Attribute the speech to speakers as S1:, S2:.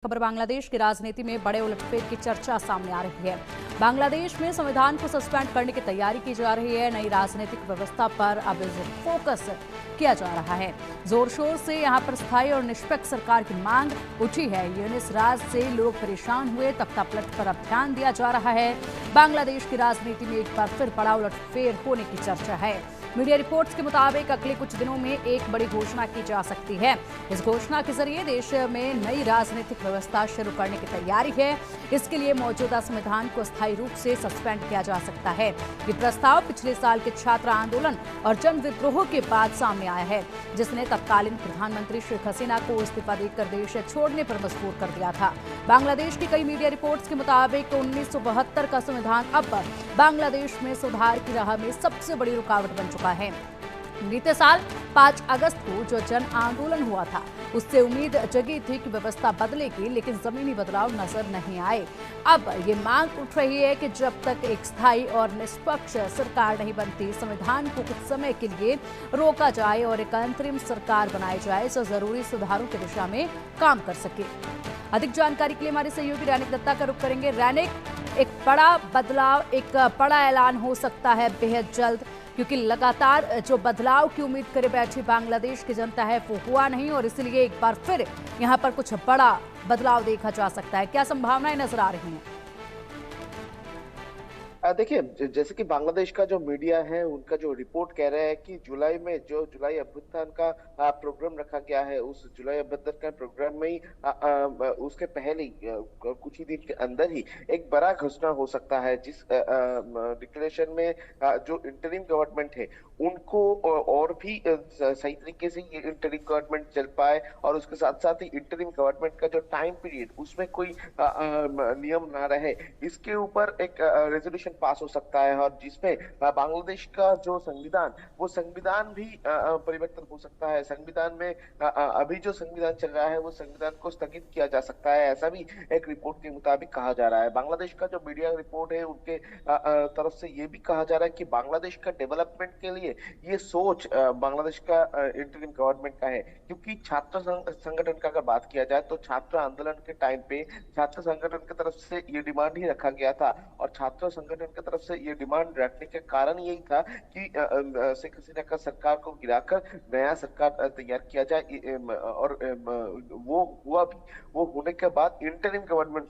S1: खबर बांग्लादेश की राजनीति में बड़े उलटफेर की चर्चा सामने आ रही है। बांग्लादेश में संविधान को सस्पेंड करने की तैयारी की जा रही है। नई राजनीतिक व्यवस्था पर अब फोकस किया जा रहा है। जोर शोर से यहां पर स्थायी और निष्पक्ष सरकार की मांग उठी है। यूनिस राज से लोग परेशान हुए, तख्तापलट पर अब ध्यान दिया जा रहा है। बांग्लादेश की राजनीति में एक बार फिर बड़ा उलटफेर होने की चर्चा है। मीडिया रिपोर्ट्स के मुताबिक अगले कुछ दिनों में एक बड़ी घोषणा की जा सकती है। इस घोषणा के जरिए देश में नई राजनीतिक व्यवस्था शुरू करने की तैयारी है। इसके लिए मौजूदा संविधान को अस्थायी रूप से सस्पेंड किया जा सकता है। ये प्रस्ताव पिछले साल के छात्र आंदोलन और जन विद्रोह के बाद सामने आया है, जिसने तत्कालीन प्रधानमंत्री शेख हसीना को इस्तीफा देकर देश छोड़ने पर मजबूर कर दिया था। बांग्लादेश की कई मीडिया रिपोर्ट्स के मुताबिक 1972 का संविधान अब बांग्लादेश में सुधार की राह में सबसे बड़ी रुकावट बन चुका है। बीते साल 5 अगस्त को जो जन आंदोलन हुआ था, उससे उम्मीद जगी थी कि व्यवस्था बदलेगी, लेकिन जमीनी बदलाव नजर नहीं आए। अब ये मांग उठ रही है कि जब तक एक स्थायी और निष्पक्ष सरकार नहीं बनती, संविधान को कुछ समय के लिए रोका जाए और एक अंतरिम सरकार बनाई जाए जो जरूरी सुधारों की दिशा में काम कर सके। अधिक जानकारी के लिए हमारे सहयोगी रैनिक दत्ता का रुख करेंगे। रैनिक, एक बड़ा बदलाव, एक बड़ा ऐलान हो सकता है बेहद जल्द, क्योंकि लगातार जो बदलाव की उम्मीद करे बैठी बांग्लादेश की जनता है वो हुआ नहीं, और इसलिए एक बार फिर यहां पर कुछ बड़ा बदलाव देखा जा सकता है। क्या संभावनाएं नजर आ रही हैं?
S2: देखिए, जैसे कि बांग्लादेश का जो मीडिया है उनका जो रिपोर्ट कह रहा है कि जुलाई में जो जुलाई अभ्युत्थान का प्रोग्राम रखा गया है, उस जुलाई अभ्युत्थान का प्रोग्राम में ही उसके पहले ही कुछ ही दिन के अंदर ही एक बड़ा घोषणा हो सकता है, जिस डिक्लेरेशन में जो इंटरिम गवर्नमेंट है उनको और भी सही तरीके से ये इंटरिम गवर्नमेंट चल पाए, और उसके साथ साथ ही इंटरिम गवर्नमेंट का जो टाइम पीरियड उसमें कोई नियम ना रहे, इसके ऊपर एक रेजोल्यूशन पास हो सकता है, और जिसमें बांग्लादेश का जो संविधान, वो संविधान भी परिवर्तन हो सकता है। संविधान में अभी जो संविधान चल रहा है वो संविधान को स्थगित किया जा सकता है, ऐसा भी एक रिपोर्ट के मुताबिक कहा जा रहा है। बांग्लादेश का जो मीडिया रिपोर्ट है उनके तरफ से ये भी कहा जा रहा है कि बांग्लादेश का डेवलपमेंट के लिए ये सोच बांग्लादेश का इंटरिम गवर्नमेंट का है, क्योंकि छात्र संगठन का अगर बात किया जाए तो छात्र आंदोलन के टाइम पे छात्र संगठन की तरफ से ये डिमांड ही रखा गया था, और छात्र संगठन की तरफ से ये डिमांड रखने का कारण यही था कि शेख हसीना का सरकार को गिराकर नया सरकार तैयार किया जाए, और वो हुआ भी। वो होने के बाद इंटरिम गवर्नमेंट